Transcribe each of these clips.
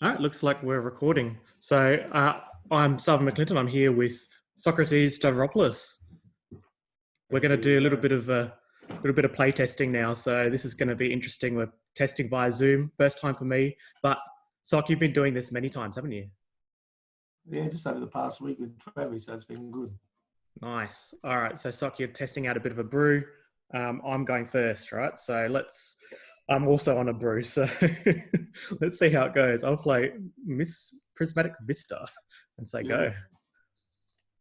All right, looks like we're recording. So I'm Sarven McLinton. I'm here with Socrates Stavropoulos. We're going to do a little bit of play testing now. So this is going to be interesting. We're testing via Zoom, first time for me. But Soc, you've been doing this many times, haven't you? Yeah, just over the past week with Travis, so it's been good. Nice. All right. So Soc, you're testing out a bit of a brew. I'm going first, right? So I'm also on a brew, so let's see how it goes. I'll play Prismatic Vista and say go.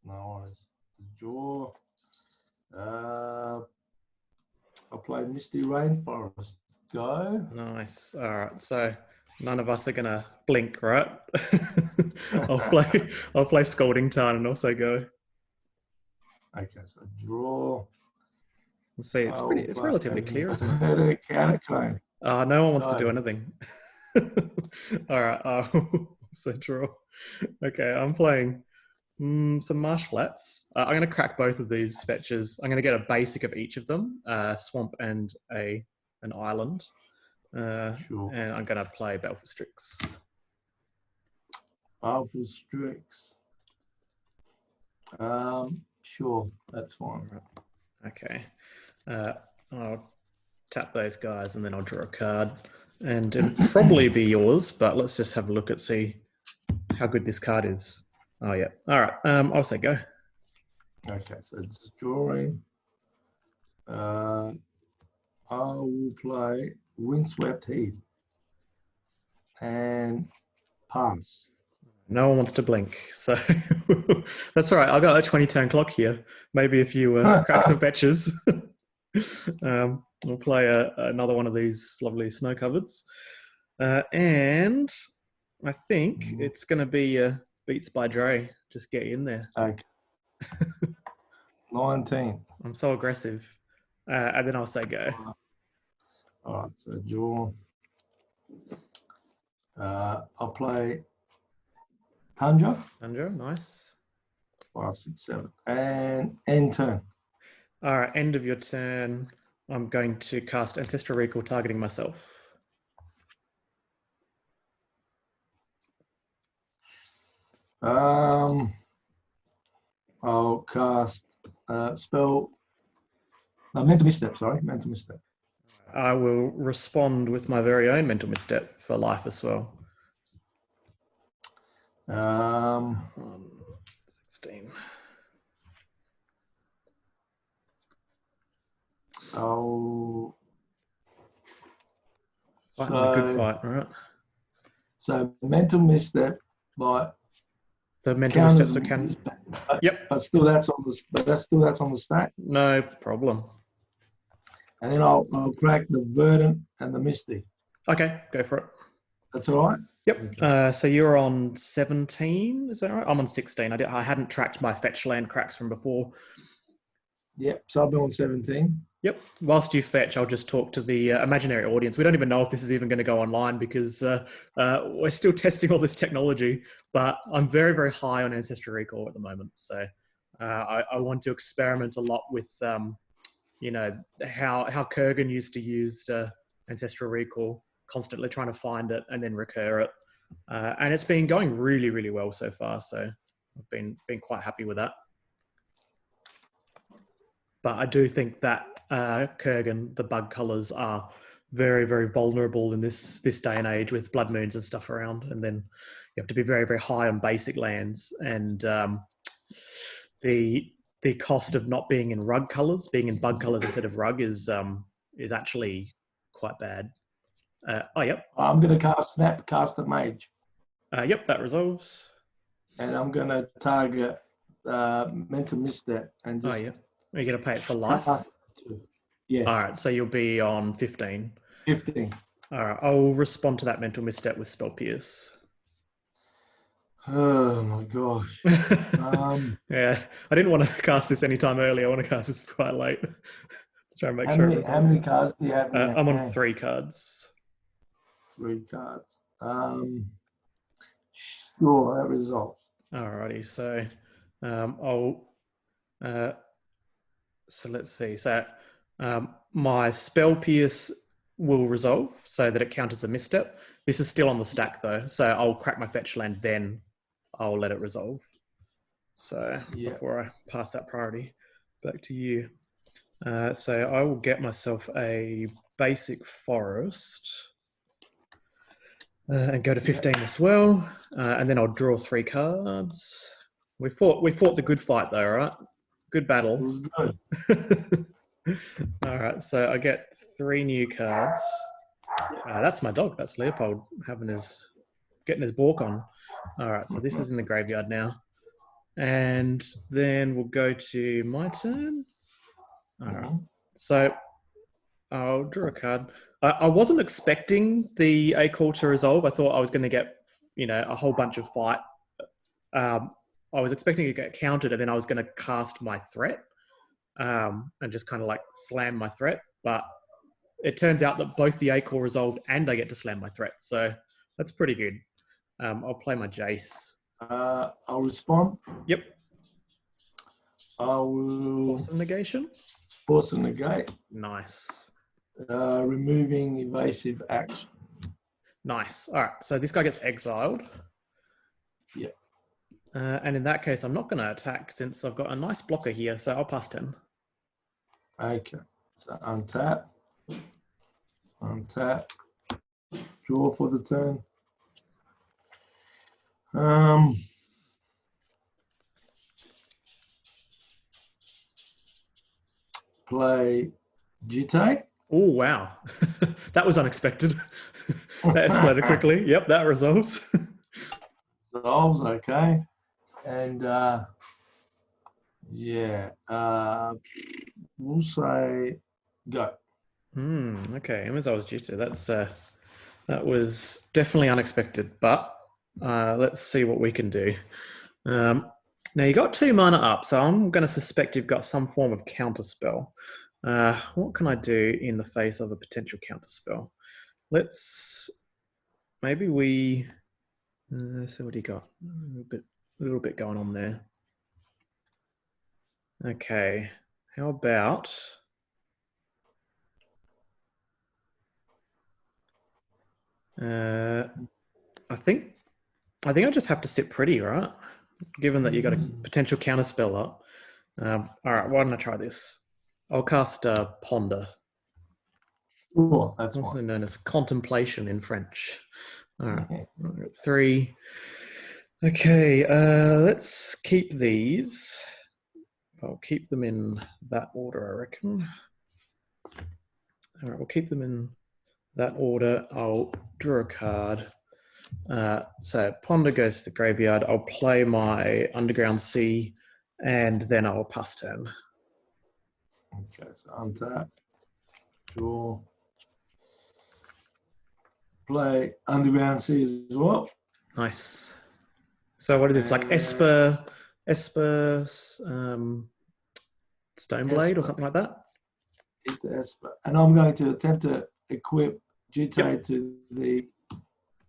No worries. Draw. I'll play Misty Rainforest. Go. Nice. All right. So none of us are gonna blink, right? I'll play Scalding Tarn and also go. Okay, so draw. We'll see. It's relatively clear, isn't it? Counterclaim. No one wants to do anything. All right. So draw. Okay, I'm playing some marsh flats. I'm going to crack both of these fetches. I'm going to get a basic of each of them, swamp and an island. Sure. And I'm going to play Baleful Strix. Baleful Strix. Sure, that's fine. Okay. I'll tap those guys and then I'll draw a card. And it'll probably be yours, but let's just have a look and see how good this card is. Oh, yeah. All right. I'll say go. Okay, so just drawing. I will play Windswept Heath and pass. No one wants to blink, so that's all right. I've got a 20-turn clock here. Maybe if you crack some fetches, we'll play another one of these lovely snow cupboards. And I think it's going to be Beats by Dre. Just get in there. Okay. 19. I'm so aggressive. And then I'll say go. All right, so draw. I'll play Tundra. Tundra, nice. 5, 6, 7. And end turn. All right, end of your turn. I'm going to cast Ancestral Recall targeting myself. I'll cast spell. No, Mental Misstep, sorry. Mental Misstep. I will respond with my very own Mental Misstep for life as well. 16. Oh. Fighting a good fight, right? So Mental Misstep, like the Mental Missteps can. Yep. But still, that's on the stack. No problem. And then I'll crack the Verdant and the Misty. Okay, go for it. That's all right. Yep. Okay. So you're on 17, is that right? I'm on 16. I hadn't tracked my fetch land cracks from before. Yep. So I'll be on 17. Yep. Whilst you fetch, I'll just talk to the imaginary audience. We don't even know if this is even going to go online because we're still testing all this technology. But I'm very, very high on Ancestral Recall at the moment. So I want to experiment a lot with, you know, how Kurgan used to use Ancestral Recall, constantly trying to find it and then recur it. And it's been going really, really well so far. So I've been quite happy with that. But I do think that Kurgan, the bug colors are very, very vulnerable in this day and age with blood moons and stuff around. And then you have to be very, very high on basic lands. And the cost of not being in rug colors, being in bug colors instead of rug is actually quite bad. Oh, yep. I'm going to cast a mage. Yep, that resolves. And I'm going to target Mental Misstep and just... Oh, yeah. Are you going to pay it for life? Yeah. All right, so you'll be on 15. 15. All right, I'll respond to that Mental Misstep with Spell Pierce. Oh my gosh. Yeah, I didn't want to cast this anytime early. I want to cast this quite late. To try and make sure it resolves. How many cards do you have? I'm on 3 cards. 3 cards. Sure, that resolves. Alrighty, so so let's see. So my Spell Pierce will resolve so that it counters a misstep. This is still on the stack though, so I'll crack my fetch land, then I'll let it resolve. So before I pass that priority back to you. So I will get myself a basic forest and go to 15 as well. And then I'll draw 3 cards. We fought the good fight though, right? Good battle. It was good. All right, so I get 3 new cards. That's my dog. That's Leopold getting his balk on. All right, so this is in the graveyard now. And then we'll go to my turn. All right. So I'll draw a card. I wasn't expecting the en-kor to resolve. I thought I was going to get, a whole bunch of fight. I was expecting it to get countered, and then I was going to cast my threat and just kind of like slam my threat. But it turns out that both the en-kor resolved and I get to slam my threat. So that's pretty good. I'll play my Jace. I'll respond. Yep. I will Force of negation. force and negate. Nice. Removing evasive action. Nice. All right. So this guy gets exiled. Yeah. And in that case, I'm not going to attack since I've got a nice blocker here. So I'll pass 10. Okay. So untap, draw for the turn. Play Jitte. Oh, wow. That was unexpected. That escalated quickly. Yep, that resolves. Resolves, okay. And we'll say go. Okay, Umezawa's Jitte. That was definitely unexpected, but let's see what we can do. Now you got 2 mana up, so I'm going to suspect you've got some form of counterspell. What can I do in the face of a potential counterspell? Maybe we. So what do you got? A little bit going on there. Okay, how about? I think I just have to sit pretty, right? Given that you got a potential counterspell up. All right, why don't I try this? I'll cast Ponder. Sure, that's also fine. known as Contemplation in French. All right, 3. Okay, let's keep these. I'll keep them in that order, I reckon. All right, we'll keep them in that order. I'll draw a card. So Ponder goes to the graveyard. I'll play my Underground Sea, and then I'll pass turn. Okay, so untap, draw, play Underground Sea as well. Nice. So what is this, like Esper, Stoneblade or something like that? It's Esper. And I'm going to attempt to equip Jitte to the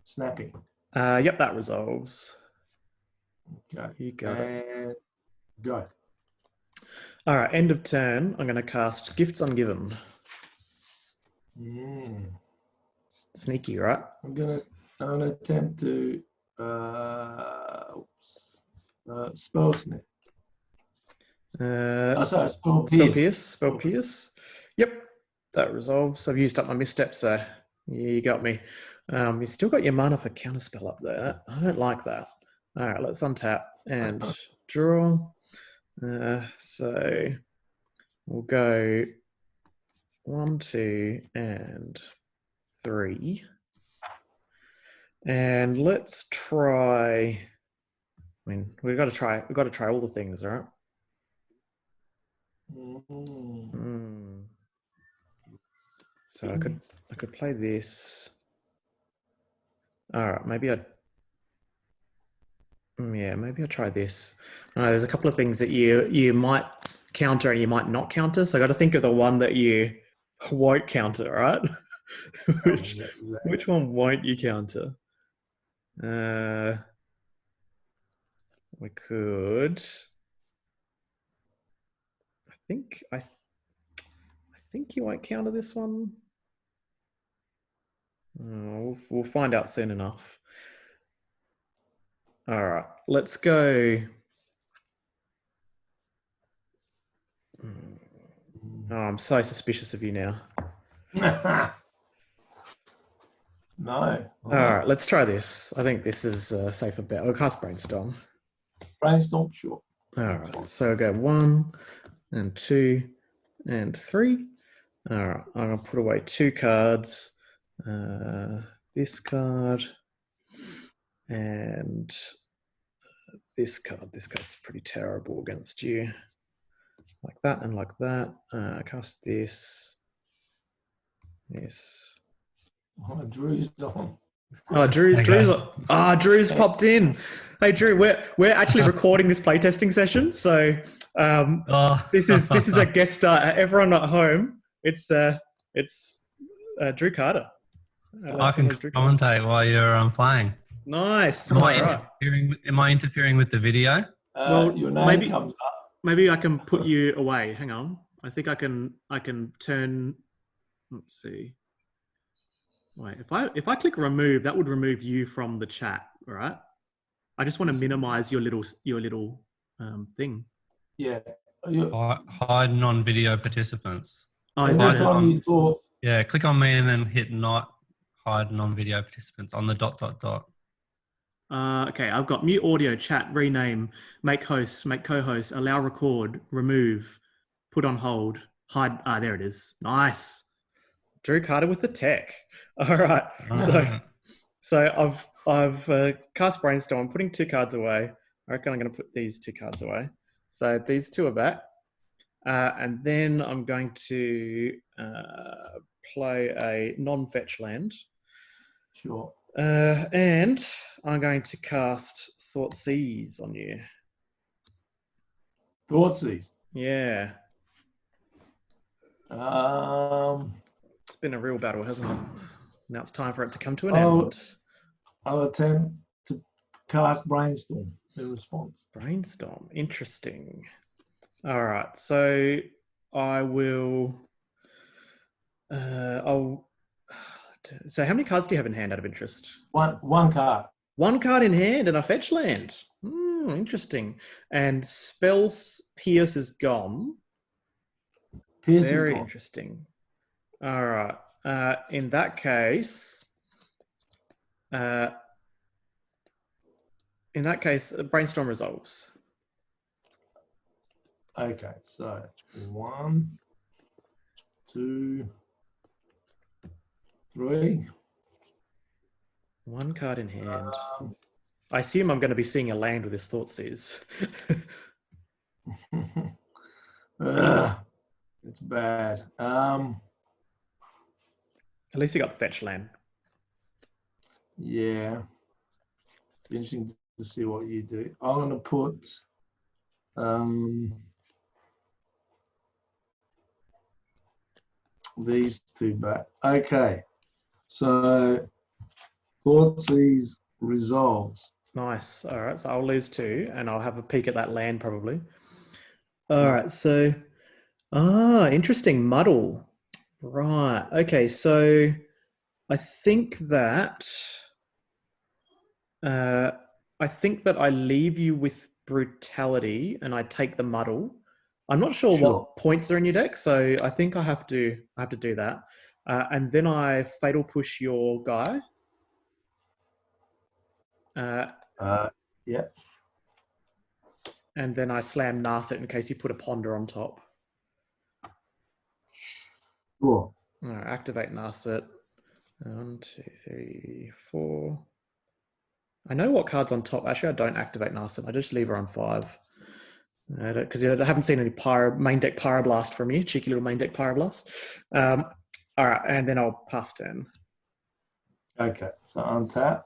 snapping. Yep, that resolves. Okay. You got it. Go. All right, end of turn. I'm going to cast Gifts Ungiven. Sneaky, right? I'm going to attempt to spell snip. Spell pierce. Yep, that resolves. I've used up my misstep, so you got me. You still got your mana for counterspell up there. I don't like that. All right, let's untap and draw. So we'll go 1, 2, and 3. And let's try. I mean, we've got to try all the things, right? So I could play this. All right, maybe I'll try this. There's a couple of things that you might counter and you might not counter. So I got to think of the one that you won't counter, right? Which one won't you counter? We could. I think you won't counter this one. We'll find out soon enough. All right, let's go. Oh, I'm so suspicious of you now. No. All right, let's try this. I think this is a safer bet. I'll cast Brainstorm. Brainstorm, sure. All right, so I'll go 1 and 2 and 3. All right, I'm going to put away 2 cards. This card and this card. This card's pretty terrible against you. Like that and like that. Cast this. This. Oh, Drew's on. Oh, Drew's popped in. Hey, Drew, we're actually recording this playtesting session, so this is a guest star. Everyone at home, it's Drew Carter. I can commentate while you're playing. Nice. Am I interfering with the video? Well, your name comes up. Maybe I can put you away. Hang on. I think I can turn. Let's see. Wait, if I click remove, that would remove you from the chat, right? I just want to minimize your little thing. Yeah. Hide non-video participants. Oh, is that it? Yeah, click on me and then hit not hide non-video participants on the ... Okay, I've got mute audio, chat, rename, make host, make co-host, allow record, remove, put on hold, hide. There it is. Nice. Drew Carter with the tech. All right. So I've cast Brainstorm, putting 2 cards away. I reckon I'm going to put these 2 cards away. So these 2 are back. And then I'm going to play a non-fetch land. Sure. And I'm going to cast Thoughtseize on you. Thoughtseize? Yeah. It's been a real battle, hasn't it? Now it's time for it to come to an end. I'll attempt to cast Brainstorm in response. Brainstorm, interesting. All right, so I will. So how many cards do you have in hand out of interest? One card. 1 card in hand and a fetch land. Interesting. And Spells Pierce is gone. Very interesting. All right. In that case, Brainstorm resolves. Okay, so 1, 2, 3. 1 card in hand. I assume I'm going to be seeing a land with this Thoughtseize. It's bad. At least you got the fetch land. Yeah. Be interesting to see what you do. I'm going to put these 2 back. Okay. So Thoughtseize resolves. Nice. All right. So I'll lose 2 and I'll have a peek at that land probably. All right. So, interesting. Muddle. Right. Okay. So I think that I leave you with Brutality and I take the Muddle. I'm not sure what points are in your deck, so I think I have to do that. And then I Fatal Push your guy. Yeah. And then I slam Narset in case you put a Ponder on top. Sure. All right, activate Narset. 1, 2, 3, 4. I know what card's on top. Actually, I don't activate Narset. I just leave her on 5. Because I haven't seen any main deck Pyroblast from you. Cheeky little main deck Pyroblast. All right, and then I'll pass turn. Okay, so untap.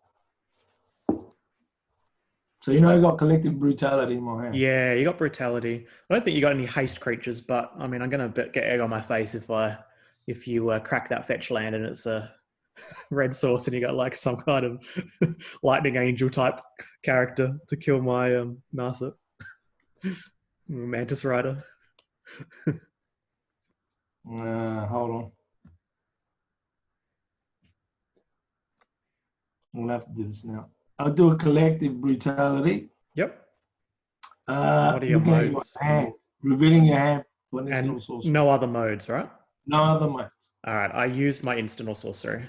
So you know you got Collective Brutality in my hand. Yeah, you got Brutality. I don't think you got any haste creatures, but I mean, I'm going to get egg on my face if you crack that fetch land and it's a red source and you got like some kind of lightning angel type character to kill my Narset. Mantis Rider. Hold on. We'll have to do this now. I'll do a collective brutality. Yep. What are your looking at modes? your hand, revealing your hand for an instant And or sorcery. no other modes, right? No other modes. All right. I used my instant or sorcery.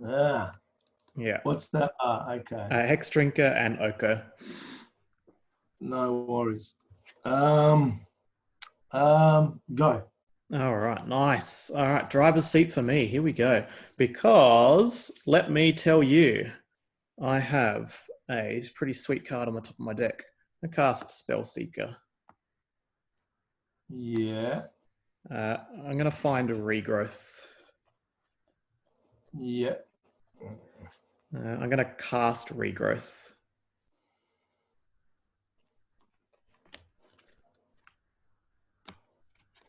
Ah, Yeah. what's that? Okay. Hex Drinker and Ochre. No worries. Go. All right, nice. All right, driver's seat for me. Here we go. Because let me tell you, I have a pretty sweet card on the top of my deck. I cast Spellseeker. Yeah. I'm going to find a regrowth. Yeah. I'm going to cast regrowth.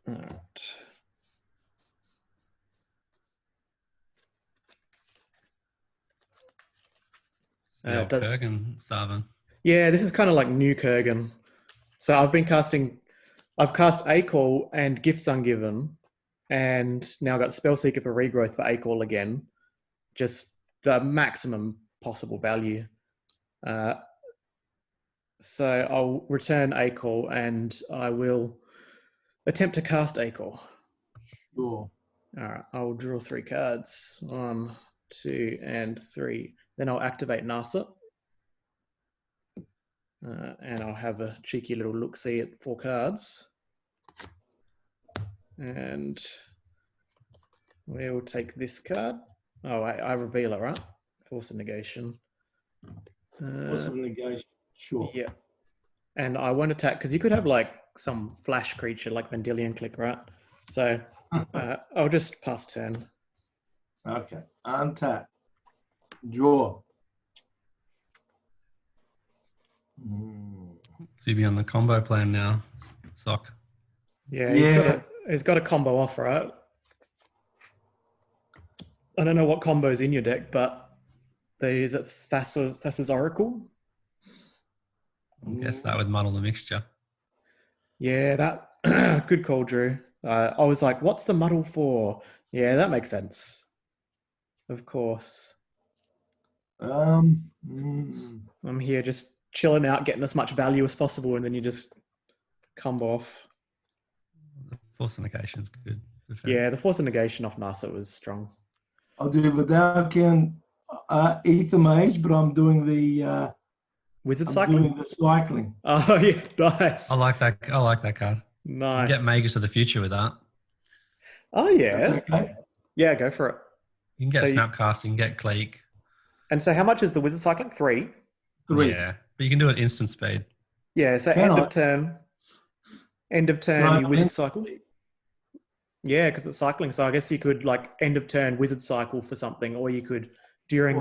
All right. The old Kurgan Sarven. Yeah, this is kind of like new Kurgan. So I've cast A-Call and Gifts Ungiven, and now got Spellseeker for regrowth for A-Call again. Just the maximum possible value. So I'll return A-Call and I will attempt to cast A-Call. Sure. All right, I'll draw 3 cards. 1, 2, and 3. Then I'll activate Nasa. And I'll have a cheeky little look-see at 4 cards. And we'll take this card. Oh, I reveal it, right? Force of Negation. Force of Negation. Sure. Yeah. And I won't attack, because you could have like some flash creature like Vendilion Click, right? So I'll just pass turn. Okay. Untap. Draw. So you'll be on the combo plan now, Sock. Yeah, Yeah. he's got a combo off, right? I don't know what combo's in your deck, but is it Thassa's Oracle? I guess that would muddle the mixture. Yeah, that good call, Drew. I was like, what's the muddle for? Yeah, that makes sense. Of course. I'm here just chilling out, getting as much value as possible, and then you just combo off. The Force of Negation is good. Yeah, the Force of Negation off Nasa was strong. I'll do without count Ether Mage, but I'm doing the Wizard I'm cycling? doing the cycling. Oh yeah, nice. I like that card. Nice. You can get Magus of the Future with that. Oh yeah. That's okay. Yeah, go for it. You can get So Snapcast, you can get Cleek. And so how much is the Wizard cycling? 3? 3. Yeah, but you can do it instant speed. Yeah, so Can end I? of turn. End of turn, Right, you Wizard cycle. Yeah, because it's cycling. So I guess you could like end of turn Wizard cycle for something, or you could during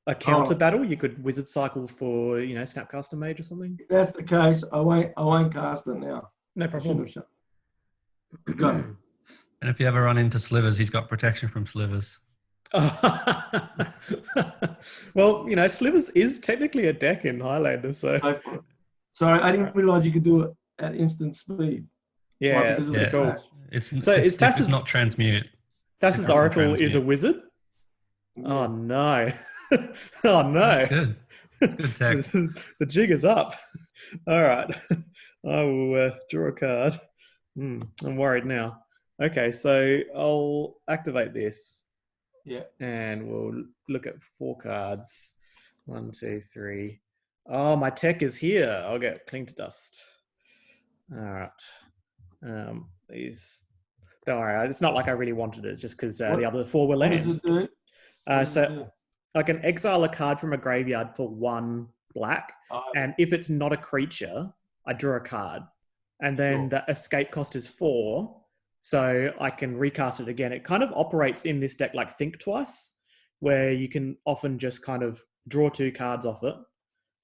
a counter battle, you could Wizard cycle for, you know, Snapcaster Mage or something. If that's the case, I won't cast it now. No problem. Go. And if you ever run into Slivers, he's got protection from Slivers. Well, you know, Slivers is technically a deck in Highlander, so Go for it. Sorry, I didn't realize you could do it at instant speed. yeah, Like, that's because of pretty the cool. flash. It's not transmute. Thassa's Oracle is a wizard. Yeah. Oh no! Oh no! That's good. That's good tech. The jig is up. All right, I will draw a card. I'm worried now. Okay, so I'll activate this. Yeah. And we'll look at 4 cards. 1, 2, 3. Oh, my tech is here. I'll get Cling to Dust. All right. These. Don't worry. It's not like I really wanted it. It's just because the other 4 were What does land. it do? So I can exile a card from a graveyard for 1 black, and if it's not a creature, I draw a card, and then the escape cost is 4. So I can recast it again. It kind of operates in this deck like Think Twice, where you can often just kind of draw 2 cards off it.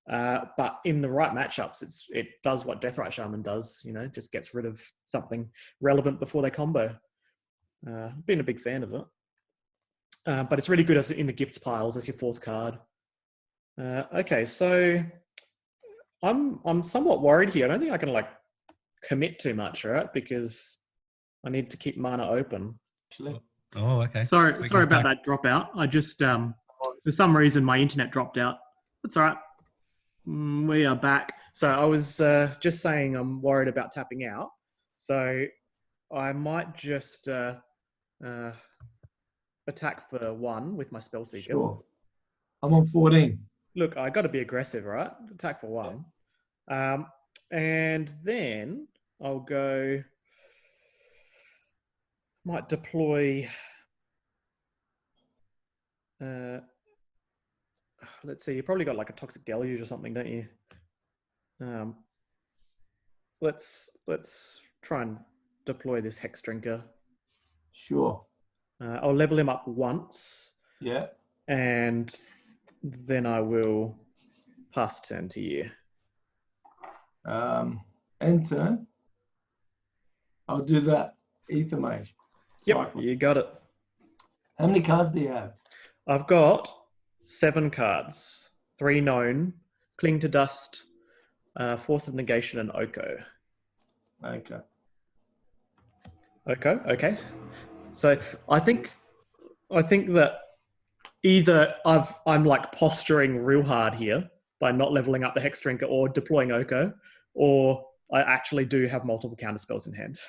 But in the right matchups, it does what Deathrite Shaman does, you know, just gets rid of something relevant before they combo. Been a big fan of it. But it's really good as in the gifts piles as your 4th card. Okay, so I'm somewhat worried here. I don't think I can like commit too much, right? Because I need to keep mana open. Actually. Oh, okay. Sorry about that dropout. I just For some reason, my internet dropped out. That's all right. We are back. So I was just saying I'm worried about tapping out. So I might just attack for 1 with my Spellseeker. Sure. I'm on 14. Look, I got to be aggressive, right? Attack for 1. And then I'll go... Might deploy... let's see, you probably got like a Toxic Deluge or something, don't you? Let's try and deploy this Hex Drinker. Sure. I'll level him up once. Yeah. And then I will pass turn to you. End turn. I'll do that Aether Mage. Yep, Cycle. you got it. How many cards do you have? I've got 7 cards. 3 known, Cling to Dust, Force of Negation, and Oko. Okay. Okay. So I think that either I'm like posturing real hard here by not leveling up the Hex Drinker or deploying Oko, or I actually do have multiple counter spells in hand.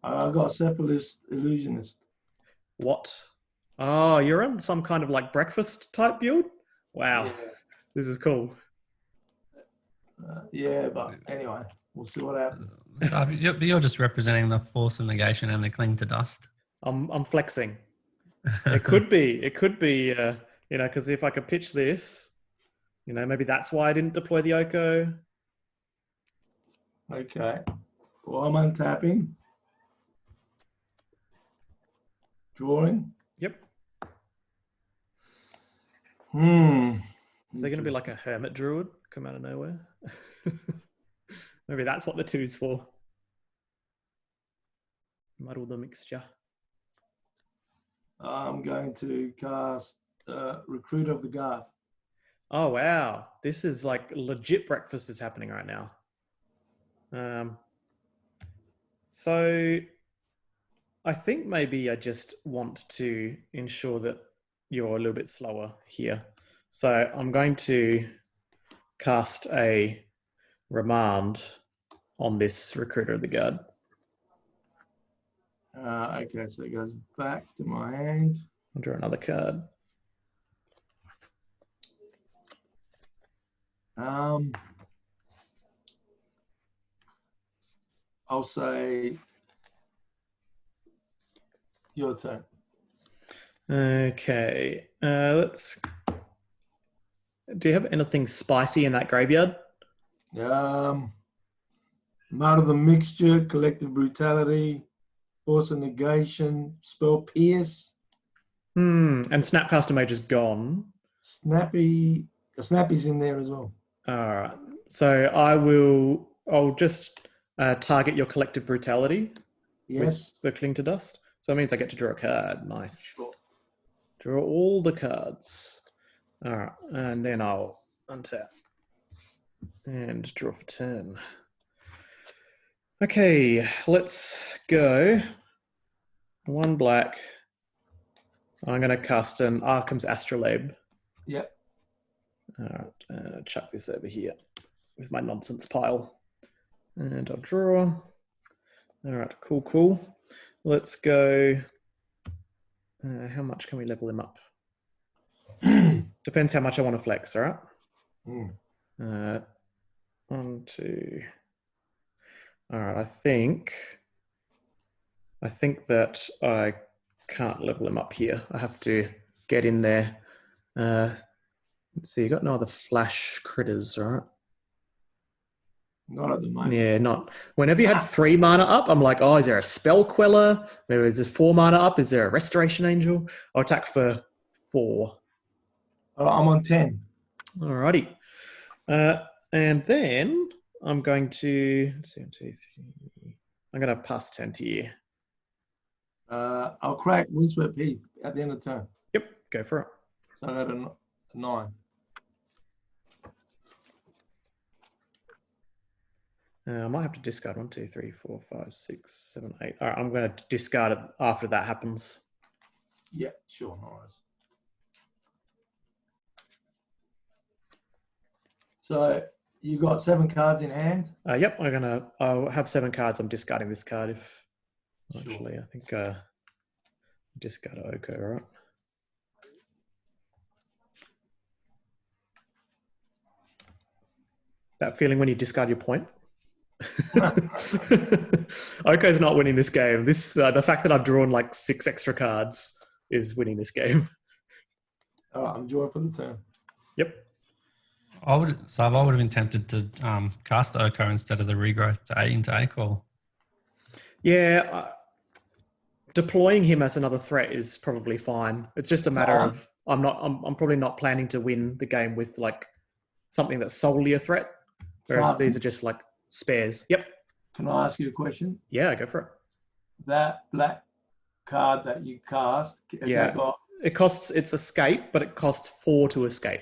I've got Cephalid Illusionist. What? Oh, you're on some kind of like breakfast type build? Wow, Yeah. This is cool. Yeah, but anyway, we'll see what happens. So you're just representing the Force of Negation and the Cling to Dust. I'm flexing. It could be, you know, because if I could pitch this, you know, maybe that's why I didn't deploy the Oko. Okay. Well, I'm untapping. Drawing. Yep. Is Is there going to be like a Hermit Druid come out of nowhere? Maybe that's what the 2's for. Muddle the mixture. I'm going to cast Recruit of the Guard. Oh, wow. This is like legit breakfast is happening right now. So I think maybe I just want to ensure that you're a little bit slower here. So I'm going to cast a Remand on this Recruiter of the Guard. Okay, so it goes back to my hand. I'll draw another card. I'll say your turn. Okay, let's... Do you have anything spicy in that graveyard? Out of the mixture, Collective Brutality, Force of Negation, Spell Pierce. And Snapcaster Mage is gone. Snappy's in there as well. All right. So I'll just target your Collective Brutality Yes. with the Cling to Dust. So that means I get to draw a card. Nice. Sure. Draw all the cards. All right. And then I'll untap and draw for turn. Okay, let's go. 1 black. I'm going to cast an Arkham's Astrolabe. Yep. All right, chuck this over here with my nonsense pile. And I'll draw. All right, cool. Let's go. How much can we level him up? Depends how much I want to flex, all right? 1, 2. All right, I think that I can't level him up here. I have to get in there. Let's see, you got no other flash critters, right? Not at the moment. Yeah, not. Whenever you had 3 mana up, I'm like, oh, is there a Spell Queller? Maybe is there 4 mana up? Is there a Restoration Angel? I'll attack for 4. I'm on 10. Alrighty. And then I'm going to, let's see, 1, 2, 3. I'm going to pass turn to you. I'll crack Windswept Heath at the end of the turn. Yep, go for it. So I got a 9. I might have to discard 1, 2, 3, 4, 5, 6, 7, 8. All right, I'm going to discard it after that happens. Yeah, sure, no worries. So you got 7 cards in hand. Yep, I'll have 7 cards. I'm discarding this card if Sure. actually I think discard Oko, right? That feeling when you discard your point. Oko's not winning this game. This the fact that I've drawn like 6 extra cards is winning this game. All right, I'm drawing for the turn. Yep. I would have been tempted to cast the Oko instead of the regrowth into en-kor. Yeah, deploying him as another threat is probably fine. It's just a matter of I'm probably not planning to win the game with like something that's solely a threat, whereas these are just like spares. Yep. Can I ask you a question? Yeah, go for it. That black card that you cast, has that got it's escape, but it costs 4 to escape.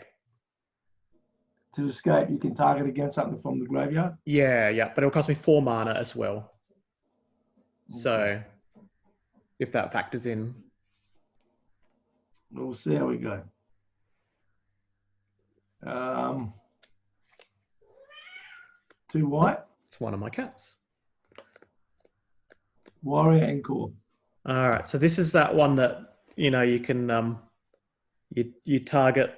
to escape? You can target against something from the graveyard. Yeah, but it'll cost me 4 mana as well. So if that factors in. We'll see how we go. 2 white. It's one of my cats. Warrior en-kor. All right, so this is that one that you can you target.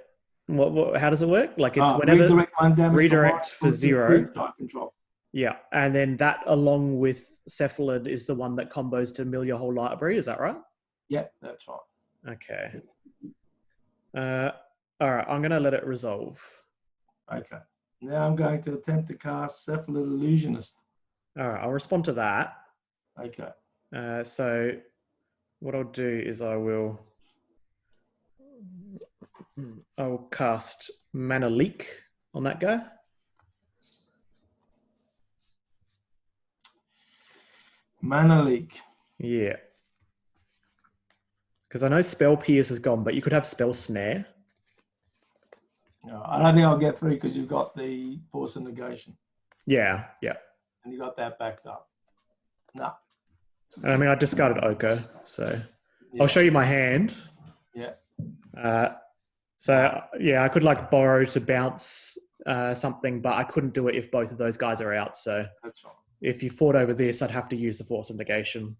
What? How does it work? Like it's whenever redirect 1 damage redirect for 0. Type control. Yeah, and then that along with Cephalid is the one that combos to mill your whole library. Is that right? Yeah, that's right. Okay. All right, I'm gonna let it resolve. Okay. Now I'm going to attempt to cast Cephalid Illusionist. All right, I'll respond to that. Okay. So what I'll do is I will cast Mana Leak on that guy. Mana Leak. Yeah. Because I know Spell Pierce is gone, but you could have Spell Snare. No, I don't think I'll get through because you've got the Force of Negation. Yeah. And you got that backed up. No. I mean, I discarded Oko, so I'll show you my hand. Yeah. So yeah, I could like borrow to bounce something, but I couldn't do it if both of those guys are out. So That's right. if you fought over this, I'd have to use the Force of Negation.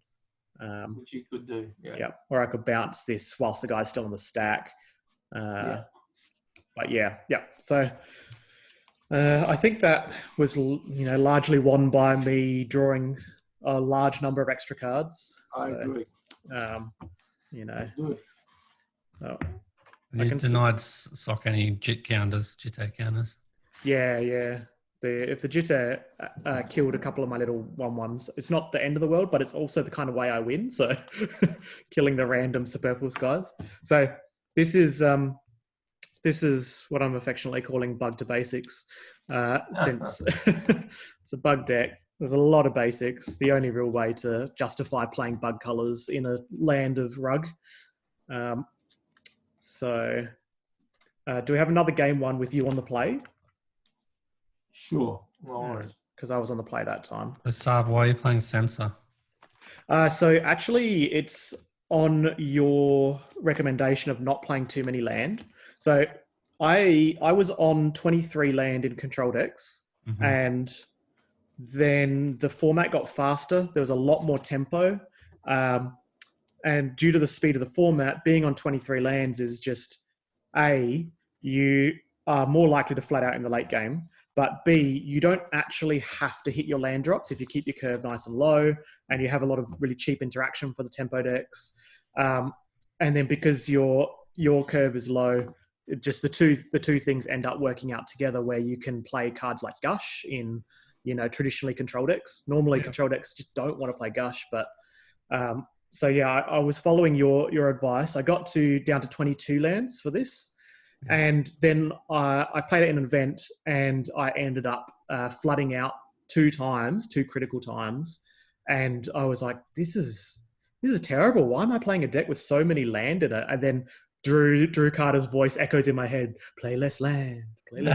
Which you could do. Yeah. Or I could bounce this whilst the guy's still on the stack. But yeah. So I think that was largely won by me drawing a large number of extra cards. I agree. Good. Oh, You denied Sock any Jitte counters. Yeah. If the Jitte killed a couple of my little 1/1s, it's not the end of the world, but it's also the kind of way I win. So killing the random superfluous guys. So this is what I'm affectionately calling bug to basics, since it's a bug deck. There's a lot of basics. The only real way to justify playing bug colors in a land of rug. So do we have another game 1 with you on the play? Sure. No worries. Because I was on the play that time. Sav, why are you playing Censor? So actually, it's on your recommendation of not playing too many land. So I was on 23 land in control decks, and then the format got faster. There was a lot more tempo. And due to the speed of the format, being on 23 lands is just, A, you are more likely to flat out in the late game, but B, you don't actually have to hit your land drops if you keep your curve nice and low and you have a lot of really cheap interaction for the tempo decks. And then because your curve is low, just the two things end up working out together where you can play cards like Gush in, traditionally control decks. Normally control decks just don't want to play Gush, but so yeah, I was following your advice. I got down to 22 lands for this. And then I played it in an event and I ended up flooding out 2 critical times. And I was like, this is terrible. Why am I playing a deck with so many land in it? And then Drew Carter's voice echoes in my head, play less land. And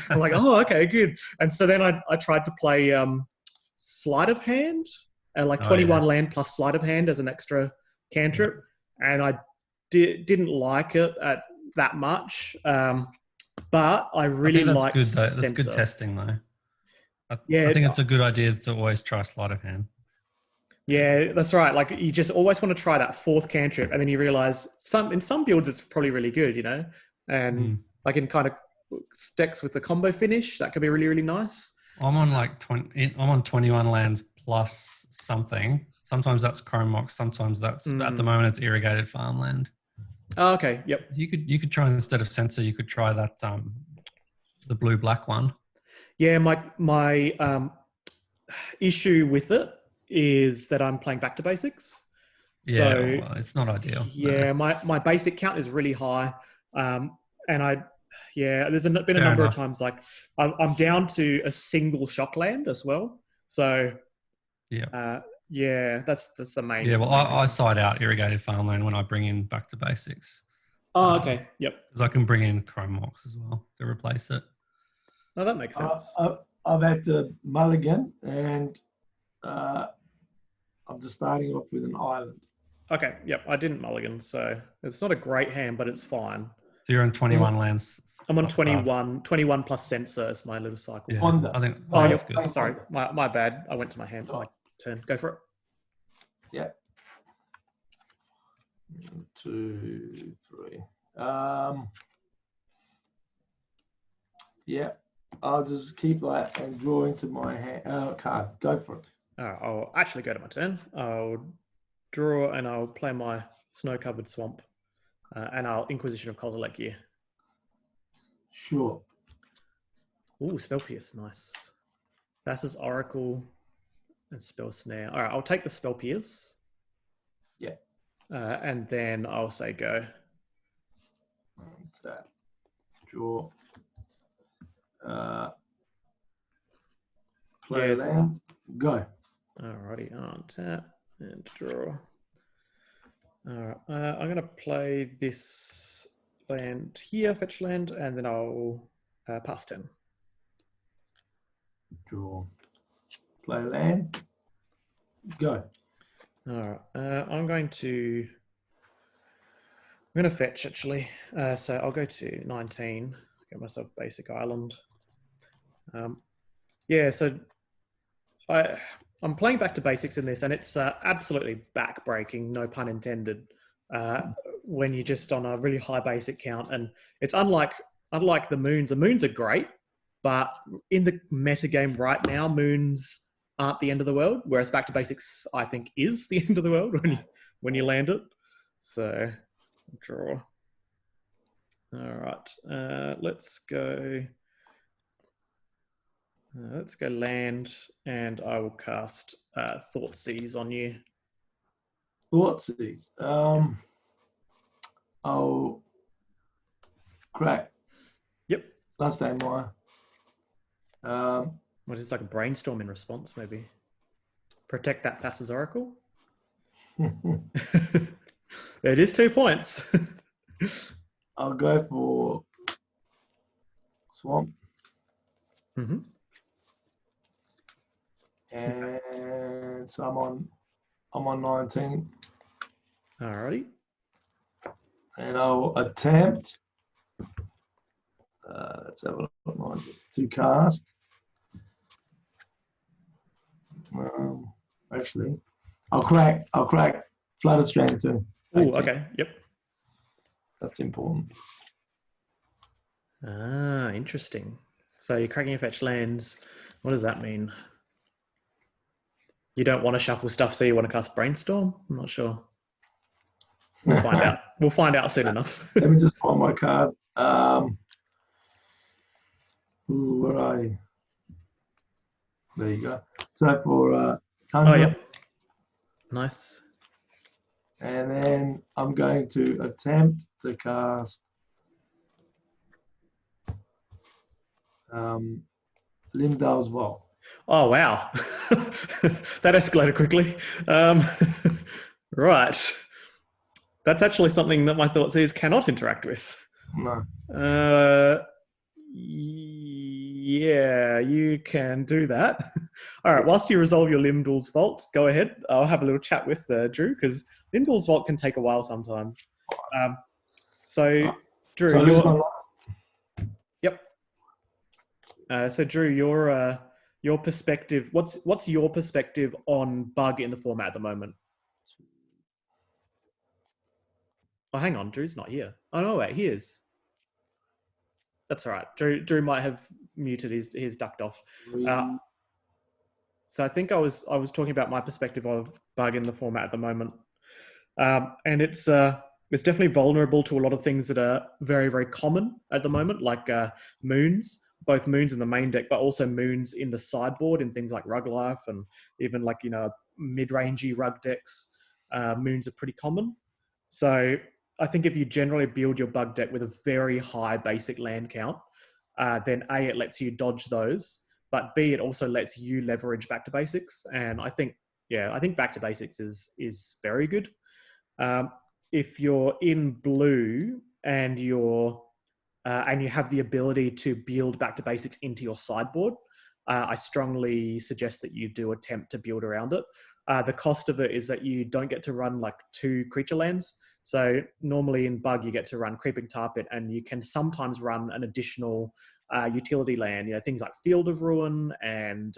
I'm like, oh, okay, good. And so then I tried to play Sleight of Hand, 21 land plus Sleight of Hand as an extra cantrip. And I didn't like it at that much. but I I really think that's like good though. That's Censor. good testing though. I Yeah, think it's a good idea to always try sleight of hand. yeah, that's right. Like you just always want to try that fourth cantrip, and then you realize in some builds it's probably really good, you know, and like in kind of stacks with the combo finish that could be really nice. I'm on like 20. I'm on 21 lands plus something. Sometimes that's Chrome Mox. Sometimes that's at the moment it's irrigated farmland. Oh, okay. Yep. You could try, instead of Censor, you could try that the blue black one. Yeah, my issue with it is that I'm playing back to basics. So Yeah, well, it's not ideal. yeah, No. my basic count is really high, and there's been a Fair number enough. of times like I'm down to a single shock land as well. So yeah, that's the main. yeah. Well, main I reason. side out irrigated farmland when I bring in back to basics. Oh, okay. Yep. Because I can bring in Chrome Mox as well to replace it. Oh, that makes sense. I've had to mulligan, and I'm just starting off with an island. Okay. Yep. I didn't mulligan, so it's not a great hand, but it's fine. So you're on 21 lands. I'm on Sav. 21 plus Censor is my little cycle. Yeah, Wonder. I think Oh, that's yep. good. Sorry, my bad. I went to my hand. My turn. Go for it. Yeah. 1, 2, 3. Yeah, I'll just keep that and draw into my hand, card. Go for it. I'll actually go to my turn. I'll draw and I'll play my snow-covered swamp, and I'll Inquisition of Kozilek here. Sure. Ooh, Spell Pierce, nice. Thassa's Oracle and Spell Snare. All right, I'll take the Spell Pierce. Yeah. And then I'll say go. That. Draw. Play land. Go. Alrighty, on tap and draw. All right, I'm going to play this land here, fetch land, and then I'll pass 10. Draw. Play land. Go. All right, I'm going to fetch actually. So I'll go to 19. Get myself basic island. Yeah, so I'm playing back to basics in this, and it's absolutely back-breaking, no pun intended, when you're just on a really high basic count. And it's unlike the moons. The moons are great, but in the meta game right now, moons aren't the end of the world, whereas back to basics, I think, is the end of the world when you land it. So, draw. All right, let's go. Let's go land, and I will cast Thoughtseize on you. Thoughtseize. I'll crack. Yep. Last name Maya. What is like a brainstorm in response, maybe? Protect that Thassa's Oracle. It is 2 points. I'll go for swamp. Mm-hmm. And so I'm on 19. Alrighty. And I'll attempt. Let's have a look. To cast. Actually, I'll crack Flooded Strand too. Oh, okay. Yep. That's important. Ah, interesting. So you're cracking your fetch lands. What does that mean? You don't want to shuffle stuff, so you want to cast Brainstorm? I'm not sure. We'll find out. We'll find out soon enough. Let me just find my card. Where are you? There you go. So for Oh, yeah. Nice. And then I'm going to attempt to cast Limdale's Vault. Oh, wow. That escalated quickly. Right. That's actually something that my Thoughtseize cannot interact with. No. Yeah, you can do that. All right, whilst you resolve your Limdale's Vault, go ahead. I'll have a little chat with Drew, because Limdale's Vault can take a while sometimes. So, Drew, So you're... Yep. So Drew, your perspective. What's your perspective on bug in the format at the moment? Oh, hang on, Drew's not here. Oh no, wait, he is. That's all right. Drew might have muted his ducked off. So I think I was talking about my perspective of bug in the format at the moment, and it's definitely vulnerable to a lot of things that are very, very common at the moment, like moons, both moons in the main deck, but also moons in the sideboard in things like Rug Life and even like mid-rangey rug decks. Moons are pretty common. So I think if you generally build your bug deck with a very high basic land count, then A, it lets you dodge those, but B, it also lets you leverage back to basics. And I think back to basics is very good. If you're in blue and you have the ability to build back to basics into your sideboard, I strongly suggest that you do attempt to build around it. The cost of it is that you don't get to run like 2 creature lands. So normally in bug, you get to run Creeping Tar Pit, and you can sometimes run an additional utility land, things like Field of Ruin and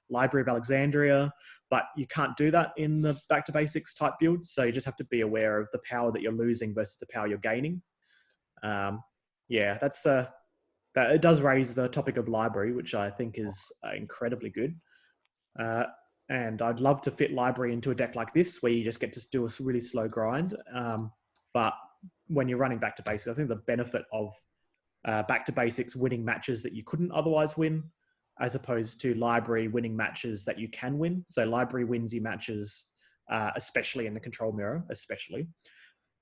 Library of Alexandria, but you can't do that in the back to basics type builds. So you just have to be aware of the power that you're losing versus the power you're gaining. That it does raise the topic of library, which I think is incredibly good. And I'd love to fit library into a deck like this, where you just get to do a really slow grind. But when you're running back to basics, I think the benefit of back to basics winning matches that you couldn't otherwise win, as opposed to library winning matches that you can win. So library wins you matches, especially in the control mirror, especially.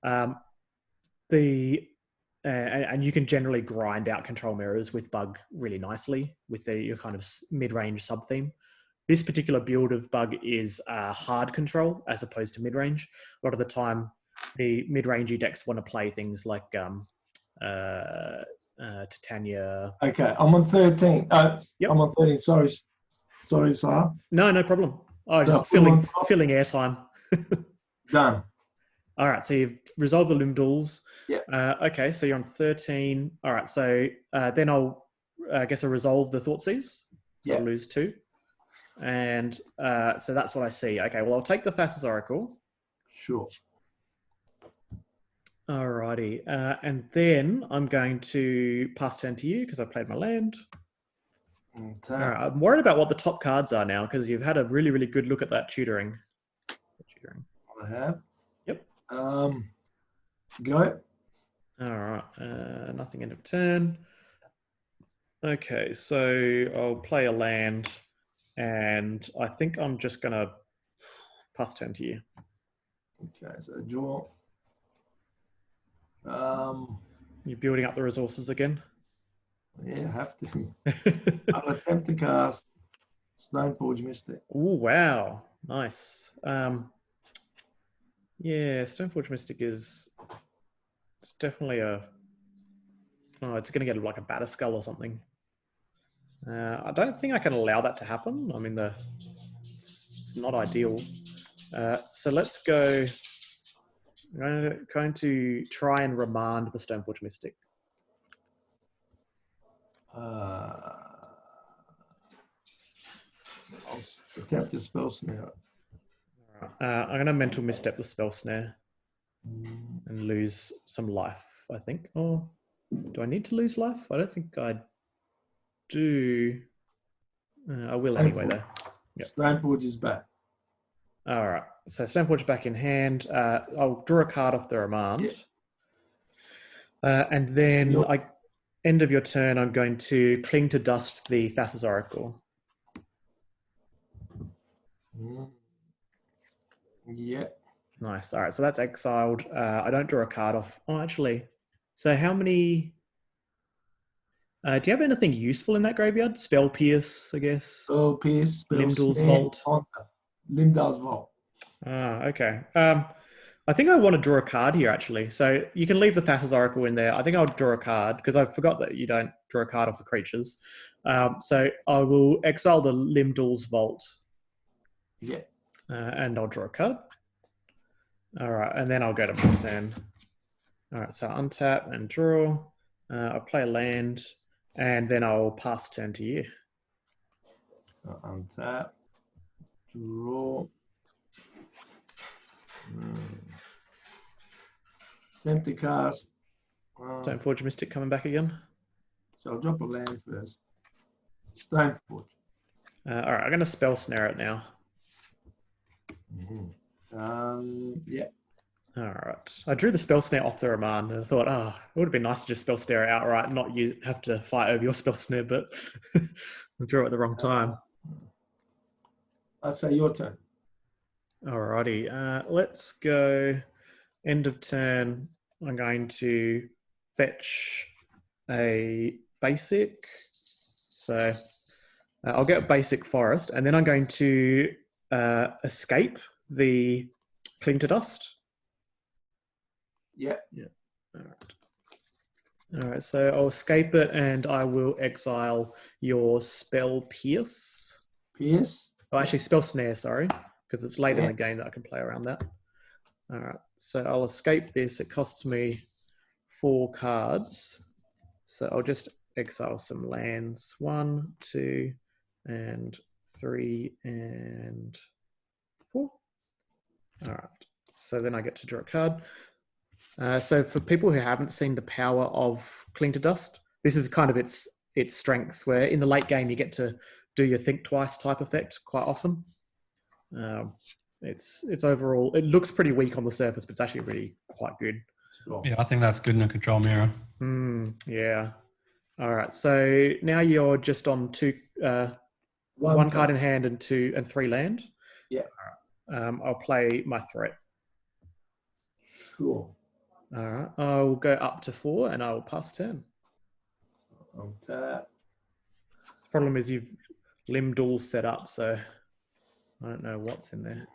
And you can generally grind out control mirrors with bug really nicely with your kind of mid-range sub-theme. This particular build of bug is hard control as opposed to mid-range. A lot of the time, the mid-rangey decks want to play things like Titania. Okay, I'm on 13. Yep. I'm on 13. Sorry, Sarah. No problem. Oh, just filling airtime. Done. All right, so you've resolved the limb duels. Yeah. Okay, so you're on 13. All right, so then I'll resolve the Thoughtseize. So I'll lose 2. And so that's what I see. Okay, well, I'll take the Thassa's Oracle. Sure. Alrighty, and then I'm going to pass turn to you because I played my land. Okay. All right, I'm worried about what the top cards are now because you've had a really, really good look at that tutoring. I have. Yep. Go. All right, nothing end of turn. Okay, so I'll play a land, and I think I'm just gonna pass turn to you. Okay, so draw. You're building up the resources again? Yeah, have to. I'll attempt to cast Stoneforge Mystic. Oh, wow. Nice. Yeah, Stoneforge Mystic it's definitely it's going to get like a Batterskull or something. I don't think I can allow that to happen. I mean, it's not ideal. So let's go. I'm going to try and remand the Stoneforge Mystic. I'll attempt to spell snare. I'm going to mental misstep the spell snare and lose some life, I think. Oh, do I need to lose life? I don't think I do. I will anyway, though. Yep. Stoneforge is back. All right. So Stoneforge back in hand. I'll draw a card off the remand. Yeah. And then end of your turn, I'm going to cling to dust the Thassa's Oracle. Yeah. Nice. All right. So that's exiled. I don't draw a card off. Oh, actually. So how many... do you have anything useful in that graveyard? Spell Pierce, I guess. Spell Pierce. Limdal's Vault. Limdal's Vault. Ah, okay. I think I want to draw a card here, actually. So you can leave the Thassa's Oracle in there. I think I'll draw a card because I forgot that you don't draw a card off the creatures. So I will exile the Limdal's Vault. Yeah. And I'll draw a card. All right, and then I'll go to my turn. All right, so untap and draw. I'll play a land, And then I'll pass turn to you. Untap. Draw. Attempt to cast. Stoneforge Mystic coming back again. So I'll drop a land first. Stoneforge. All right, I'm going to spell snare it now. Yeah. All right. I drew the spell snare off the remand and I thought, it would have been nice to just spell snare it outright and not have to fight over your spell snare, but I drew it at the wrong time. I'd say your turn. Alrighty. Let's go end of turn. I'm going to fetch a basic. So I'll get a basic forest and then I'm going to escape the cling to dust. Yeah. All right, so I'll escape it and I will exile your spell pierce. Pierce? Oh, actually spell snare, sorry, because it's late in the game that I can play around that. All right, so I'll escape this. It costs me 4 cards. So I'll just exile some lands. 1, 2, and 3, and 4. All right, so then I get to draw a card. So for people who haven't seen the power of Cling to Dust, this is kind of its strength, where in the late game you get to do your think twice type effect quite often. It's overall, it looks pretty weak on the surface, but it's actually really quite good. Yeah, I think that's good in a control mirror. Yeah. All right, so now you're just on 2, one card in hand and 2 and 3 land. Yeah. I'll play my threat. Sure. All right, I'll go up to 4 and I will pass turn. Untap. The problem is you've limb duels set up, so I don't know what's in there.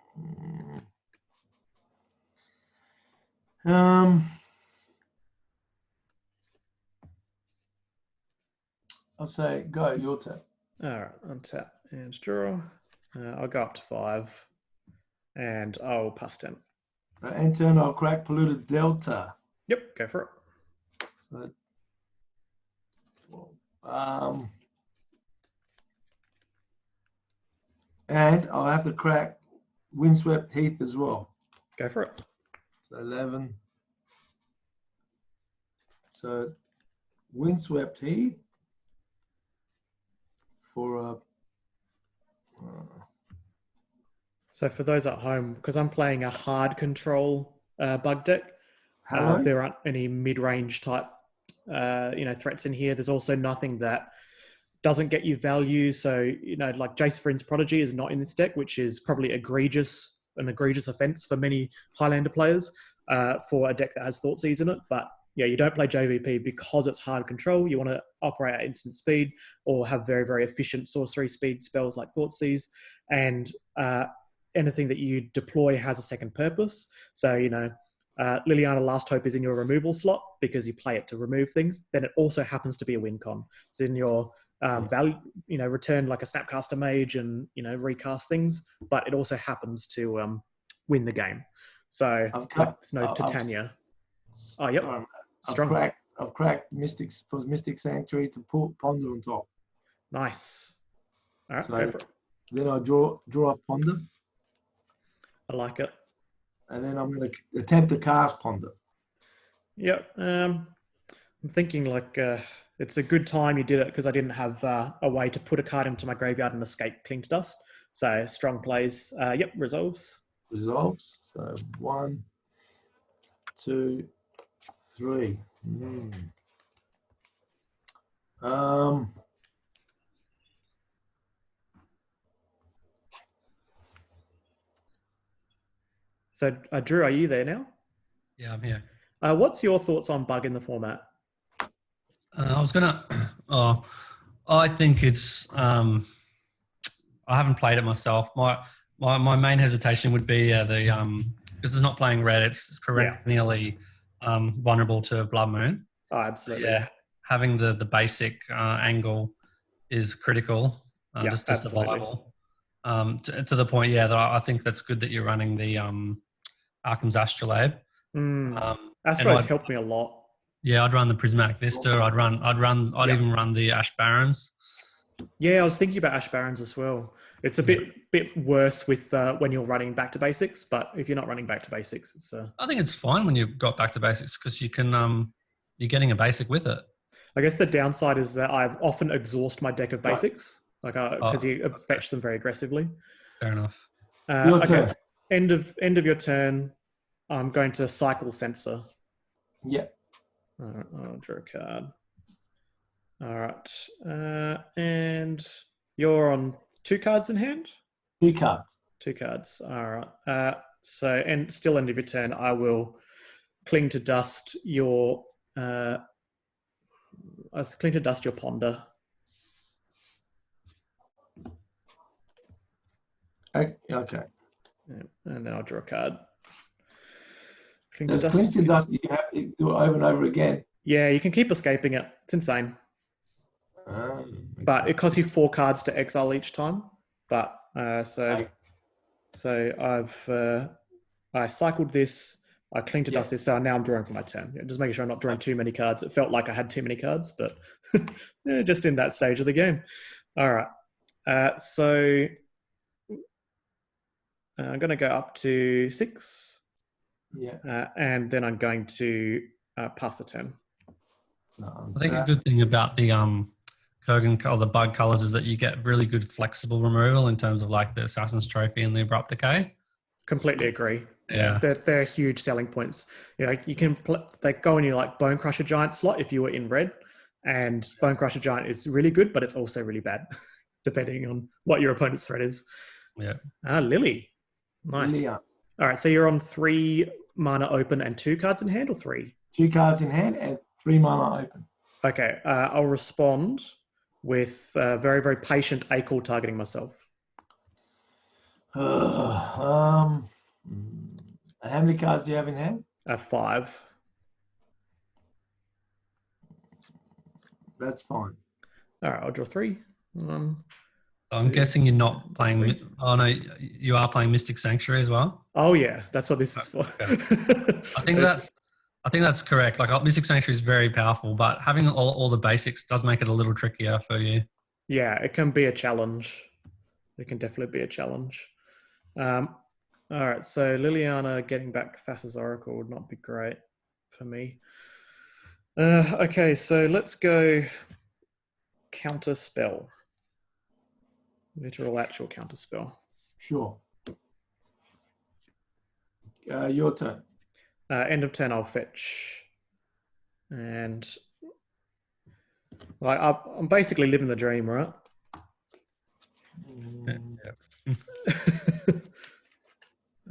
I'll say go, your turn. All right, untap and draw. I'll go up to 5 and I'll pass turn. End turn, I'll crack Polluted Delta. Yep, go for it. And I'll have to crack Windswept Heath as well. Go for it. So 11. So Windswept Heath for a. So for those at home, because I'm playing a hard control bug deck, there aren't any mid-range type threats in here. There's also nothing that doesn't get you value. So, like Jace Prodigy is not in this deck, which is probably an egregious offense for many Highlander players for a deck that has Thoughtseize in it. But yeah, you don't play JVP because it's hard control. You want to operate at instant speed or have very, very efficient sorcery speed spells like Thoughtseize. And anything that you deploy has a second purpose. So, Liliana Last Hope is in your removal slot because you play it to remove things. Then it also happens to be a win con. It's in your value, return like a Snapcaster Mage and, recast things, but it also happens to win the game. So, it's no Titania. Oh, yep. Strong. I've cracked Mystic Sanctuary to put Ponder on top. Nice. All right, So go for it. then I draw a Ponder. I like it. And then I'm going to attempt to cast Ponder. Yep. I'm thinking like it's a good time you did it because I didn't have a way to put a card into my graveyard and escape Cling to Dust. So strong plays. Yep, resolves. Resolves. So 1, 2, 3. So, Drew, are you there now? Yeah, I'm here. What's your thoughts on bug in the format? I think it's. I haven't played it myself. My main hesitation would be because it's not playing red. It's perennially vulnerable to Blood Moon. Oh, absolutely. Yeah, having the basic angle is critical. Just survival. To the point, that I think that's good that you're running the Arkham's Astrolabe. Astrolabe's helped me a lot. Yeah, I'd run the Prismatic Vista. I'd even run the Ash Barrens. Yeah, I was thinking about Ash Barrens as well. It's a bit worse with when you're running back to basics, but if you're not running back to basics, it's. I think it's fine when you've got back to basics because you can you're getting a basic with it. I guess the downside is that I've often exhaust my deck of basics, like because you fetch them very aggressively. Fair enough. Okay. End of your turn. I'm going to cycle Censor. Yeah. All right, I'll draw a card. All right, and you're on 2 cards in hand. 2 cards. 2 cards. All right. So, and still end of your turn, I will cling to dust your. I cling to dust your Ponder. Okay. Yeah, and then I'll draw a card. Does cling to dust, you have to do it over and over again? Yeah, you can keep escaping it. It's insane. But it costs you 4 cards to exile each time. But so I cycled this. I cling to dust this. So now I'm drawing for my turn. Yeah, just making sure I'm not drawing too many cards. It felt like I had too many cards, but just in that stage of the game. All right. So I'm going to go up to 6. Yeah. And then I'm going to pass the turn. I think a good thing about the Kurgan or the bug colors is that you get really good flexible removal in terms of like the Assassin's Trophy and the Abrupt Decay. Completely agree. Yeah. They're huge selling points. You know, you can they go in your like Bone Crusher Giant slot if you were in red, and Bone Crusher Giant is really good, but it's also really bad, depending on what your opponent's threat is. Yeah. Lily. Nice. Lilia. All right, so you're on 3 mana open and 2 cards in hand, or 3? 2 cards in hand and 3 mana open. Okay, I'll respond with very, very patient A-Call targeting myself. How many cards do you have in hand? 5. That's fine. All right, I'll draw 3. I'm guessing you're not playing. Oh no, you are playing Mystic Sanctuary as well. Oh yeah, that's what this is for. Okay. I think that's correct. Like Mystic Sanctuary is very powerful, but having all the basics does make it a little trickier for you. Yeah, it can be a challenge. It can definitely be a challenge. All right, so Liliana getting back Thassa's Oracle would not be great for me. Okay, so let's go counter spell. Literal actual counter spell. Sure. Your turn. End of turn, I'll fetch. And like I'm basically living the dream, right? Yeah.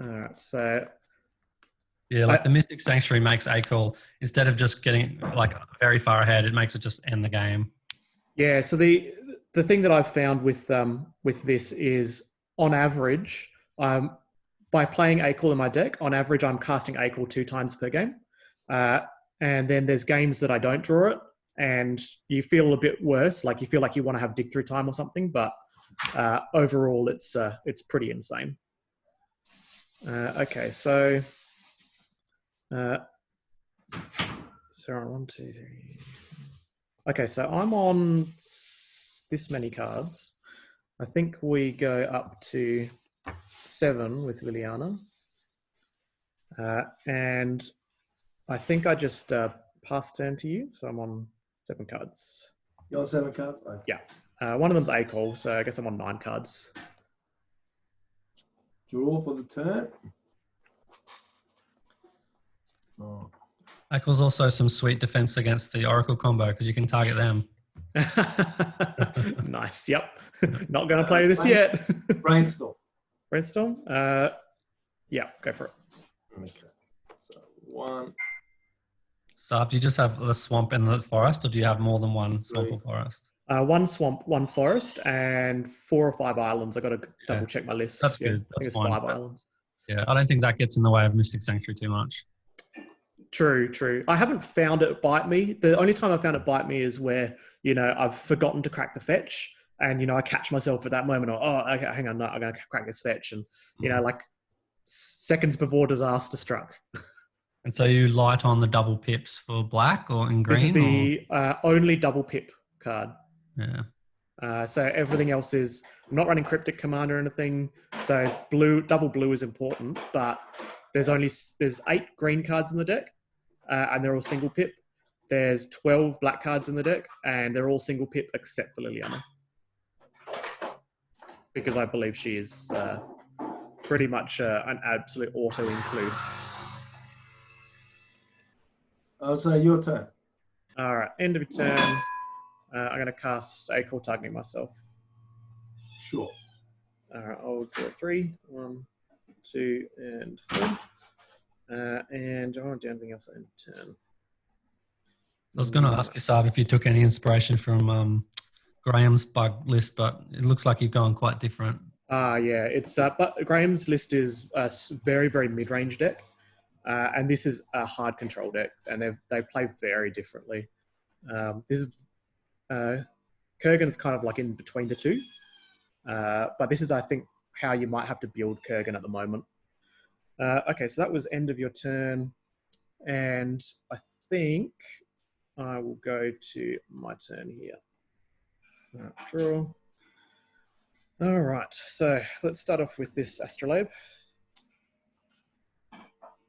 All right, so yeah, like the Mystic Sanctuary makes A-Call, instead of just getting like very far ahead, it makes it just end the game. yeah, so the thing that I've found with this is, on average, by playing A-Call in my deck, on average, I'm casting A-Call 2 times per game. And then there's games that I don't draw it, and you feel a bit worse, like you feel like you want to have dig through time or something, but overall, it's pretty insane. Okay, so 1, 2, 3. Okay, so I'm on this many cards. I think we go up to 7 with Liliana. And I think I just pass turn to you. So I'm on 7 cards. You're on 7 cards? Okay. Yeah. One of them's A-Call, so I guess I'm on 9 cards. Draw for the turn. Oh. A-Call's also some sweet defense against the Oracle combo because you can target them. Nice. Yep. Not going to play this yet. Brainstorm. Brainstorm? Yeah, go for it. Okay. So 1. So do you just have the swamp and the forest, or do you have more than one swamp or forest? 1 swamp, 1 forest, and 4 or 5 islands. I got to double check my list. That's yeah, good. I think it's That's 5 fine. islands. Yeah, I don't think that gets in the way of Mystic Sanctuary too much. True. I haven't found it bite me. The only time I found it bite me is where, I've forgotten to crack the fetch, and, I catch myself at that moment, or, oh, okay, hang on, no, I'm going to crack this fetch. And, like seconds before disaster struck. And so you light on the double pips for black or in green? This is the only double pip card. Yeah. So everything else is, I'm not running Cryptic Command or anything. So double blue is important, but there's 8 green cards in the deck, and they're all single pip. There's 12 black cards in the deck, and they're all single pip except for Liliana, because I believe she is pretty much an absolute auto include. I'll say your turn. All right, end of your turn. I'm going to cast en-kor targeting myself. Sure. All right, I'll draw 3. 1, 2, and 3. And I won't do anything else in turn. I was going to ask you, Sarv, if you took any inspiration from Graham's bug list, but it looks like you've gone quite different. Yeah, it's but Graham's list is a very, very mid-range deck, and this is a hard control deck, and they play very differently. This is Kurgan is kind of like in between the two, but this is, I think, how you might have to build Kurgan at the moment. Okay, so that was end of your turn, and I think I will go to my turn here. All right, draw. All right, so let's start off with this Astrolabe.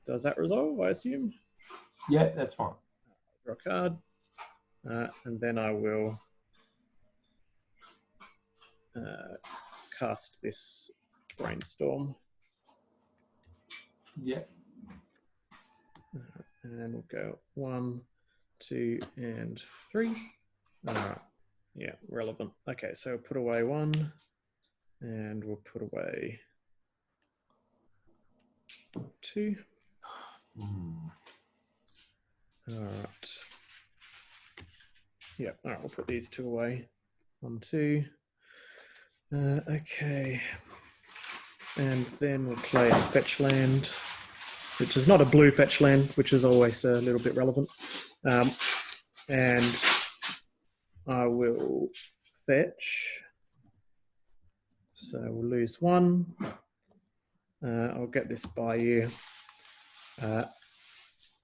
Does that resolve, I assume? Yeah, that's fine. Draw a card, and then I will cast this Brainstorm. Yeah. And we'll go 1, 2, and 3. All right. Yeah, relevant. Okay, so put away 1, and we'll put away 2. All right. Yeah, all right, we'll put these 2 away. 1, 2. Okay. And then we'll play a fetch land, which is not a blue fetch land, which is always a little bit relevant. And I will fetch. So we'll lose 1. I'll get this by you.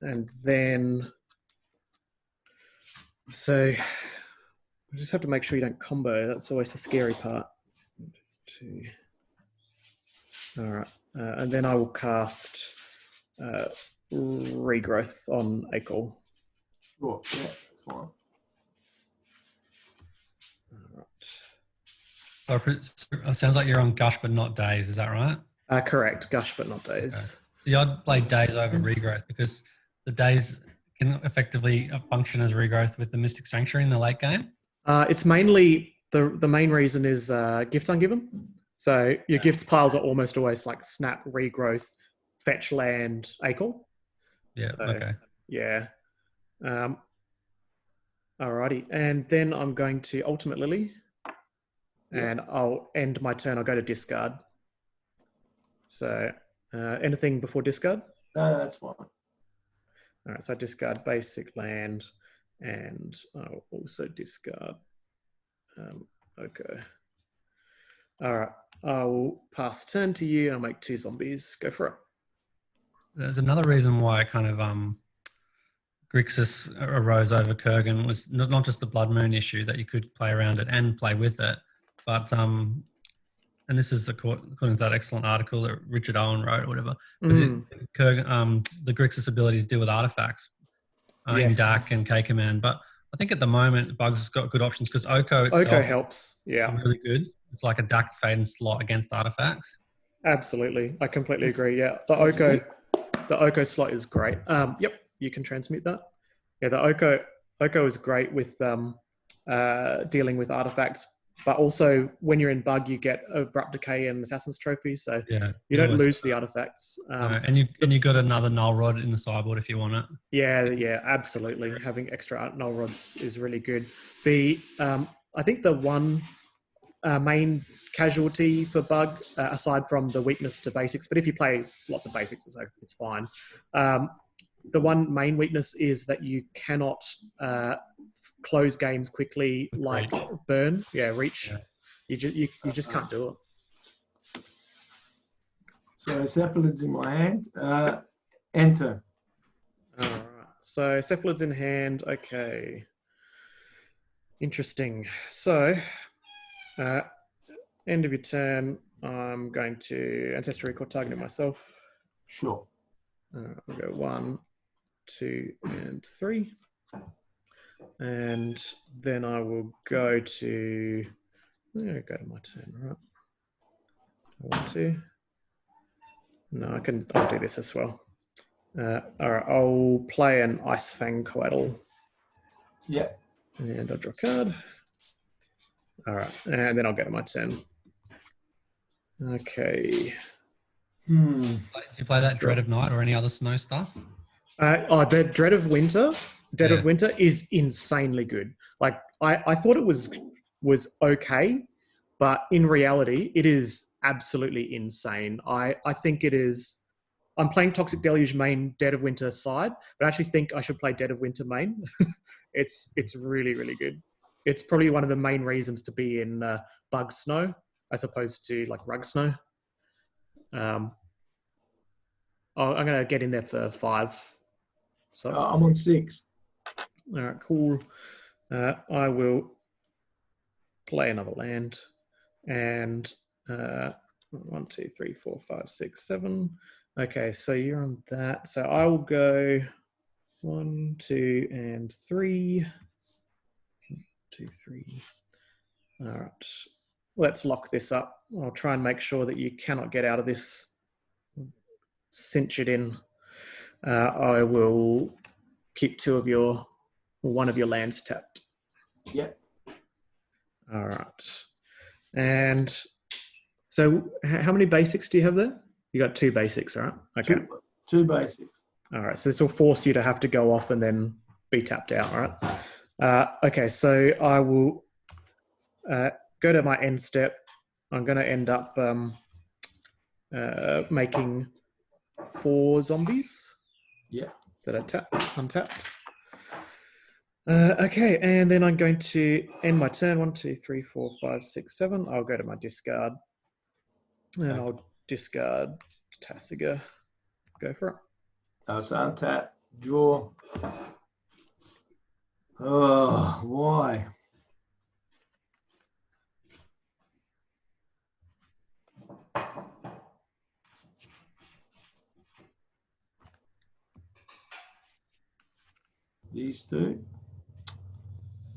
And then, so we just have to make sure you don't combo. That's always the scary part. 1, 2. All right. And then I will cast Regrowth on en-kor. Sure. Yeah, that's fine. All So it sounds like you're on Gush but not Daze, is that right? right. Correct. Gush, but not Daze. Okay. I'd play Daze over Regrowth because the Daze can effectively function as Regrowth with the Mystic Sanctuary in the late game. It's mainly, the main reason is Gift Ungiven. So your gifts piles are almost always like Snap, Regrowth, Fetch Land, en-kor. Yeah, So, okay. Yeah. Alrighty. And then I'm going to Ultimate Lily. And I'll end my turn. I'll go to discard. So anything before discard? No, that's fine. All right, so I discard basic land, and I'll also discard okay. All right, I'll pass turn to you. I'll make 2 zombies. Go for it. There's another reason why kind of Grixis arose over Kurgan was not just the Blood Moon issue that you could play around it and play with it, but and this is according to that excellent article that Richard Owen wrote or whatever. But Kurgan, the Grixis ability to deal with artifacts in Dark and K-Command. But I think at the moment, Bugs has got good options because Oko itself Oko helps. Yeah. Really good. It's like a Dark Fade and slot against artifacts. Absolutely. I completely agree. Yeah. The Oko slot is great. Yep. You can transmit that. Yeah. The Oko is great with dealing with artifacts. But also, when you're in Bug, you get Abrupt Decay and Assassin's Trophy, so you don't lose the artifacts. And you got another Null Rod in the sideboard if you want it. Yeah, absolutely. Having extra Null Rods is really good. I think the one main casualty for Bug, aside from the weakness to basics, but if you play lots of basics, it's fine. The one main weakness is that you cannot close games quickly like Burn. Yeah, Reach. Yeah. You just can't do it. So Cephalid's in my hand. Enter. All right. So Cephalid's in hand. Okay. Interesting. So, end of your turn, I'm going to Ancestral Recall target myself. Sure. I'll go 1, 2, and 3. And then I will go to... I'm going to go to my turn, right? 1, 2. No, I'll do this as well. All right, I'll play an Ice Fang Coatl. Yeah. And I'll draw a card. All right, and then I'll go to my turn. Okay. You play that Dread of Night or any other snow stuff? The Dread of Winter, Dead Yeah. of Winter is insanely good. Like I thought it was okay, but in reality, it is absolutely insane. I think it is. I'm playing Toxic Deluge main Dead of Winter side, but I actually think I should play Dead of Winter main. It's really, really good. It's probably one of the main reasons to be in Bug Snow as opposed to like Rug Snow. I'm going to get in there for 5. So I'm on 6. all right, cool. I will play another land, and 1, 2, 3, 4, 5, 6, 7. Okay, so you're on that. So I will go 1, 2, and 3. 2, 3. All right, let's lock this up. I'll try and make sure that you cannot get out of this. Cinch it in. I will keep one of your lands tapped. Yeah. All right. And so how many basics do you have there? You got 2 basics, right? Okay. Two basics. All right. So this will force you to have to go off and then be tapped out, all right? Okay. So I will go to my end step. I'm going to end up making 4 zombies. Yeah. That are untapped. Okay, and then I'm going to end my turn. 1, 2, 3, 4, 5, 6, 7. I'll go to my discard. And Okay. I'll discard Thassa. Go for it. So untap, draw. Oh, why? These 2.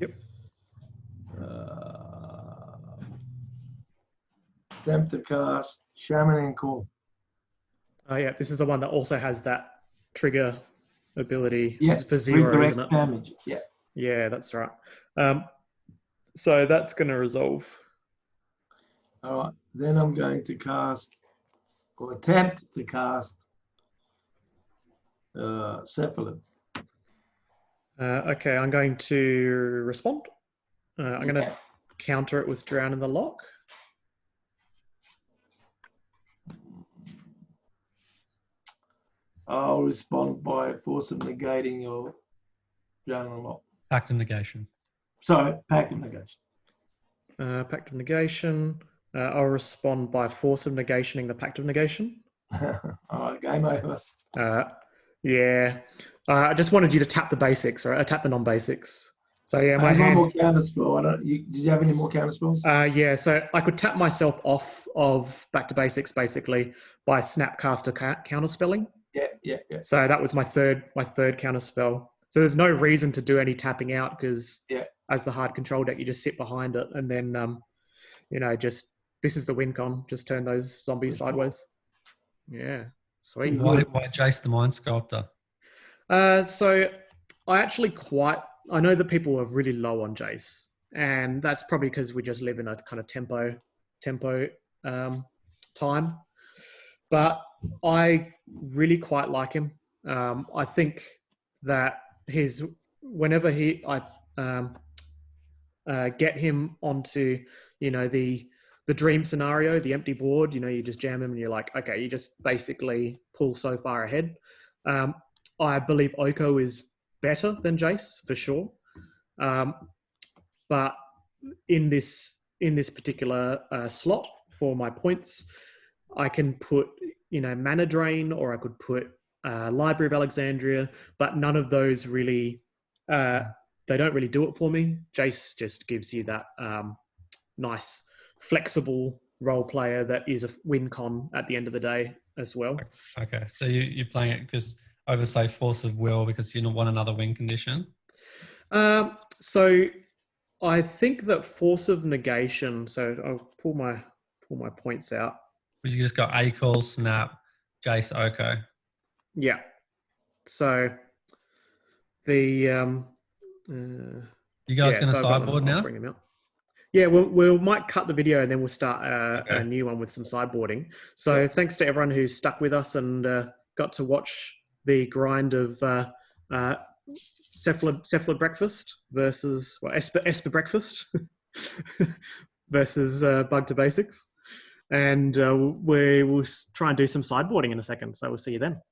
Yep. Attempt to cast Shaman en-kor. Oh yeah, this is the one that also has that trigger ability Yeah, for 0, redirect isn't it? damage. Yeah. Yeah, that's right. So that's going to resolve. All right. Then I'm going to cast, or attempt to cast, Cephalid. Okay, I'm going to respond. I'm going to counter it with Drown in the Lock. I'll respond by force of negating your Drown in the Lock. Pact of Negation. Sorry, Pact of Negation. Pact of Negation. I'll respond by force of negationing the Pact of Negation. All right, game over. Yeah. I just wanted you to tap the basics, right? Tap the non-basics. So yeah, I my have one hand. more counter spell. Did you have any more counter spells? Yeah, so I could tap myself off of back to basics basically by Snapcaster counterspelling. Yeah. So that was my third counterspell. So there's no reason to do any tapping out because as the hard control deck, you just sit behind it and then just this is the win con. Just turn those zombies sideways. Yeah, sweet. Why Jace the Mind Sculptor? So I know that people are really low on Jace, and that's probably because we just live in a kind of tempo time. But I really quite like him. I think that whenever I get him onto the dream scenario, the empty board, you just jam him and you're like, okay, you just basically pull so far ahead. I believe Oko is better than Jace for sure. But in this particular slot for my points, I can put, mana drain, or I could put Library of Alexandria, but none of those really, they don't really do it for me. Jace just gives you that nice, flexible role player that is a win con at the end of the day as well. Okay, so you're playing it because over, say, Force of Will because you don't want another win condition? So I think that Force of Negation, so I'll pull my points out. You just got A-Call, Snap, Jace, Oko. Yeah. So the you guys going to sideboard now? Bring them out. Yeah, we might cut the video and then we'll start a new one with some sideboarding. So thanks to everyone who's stuck with us and got to watch the grind of Cephalid Breakfast versus Esper Breakfast versus Bug to Basics. And we will try and do some sideboarding in a second. So we'll see you then.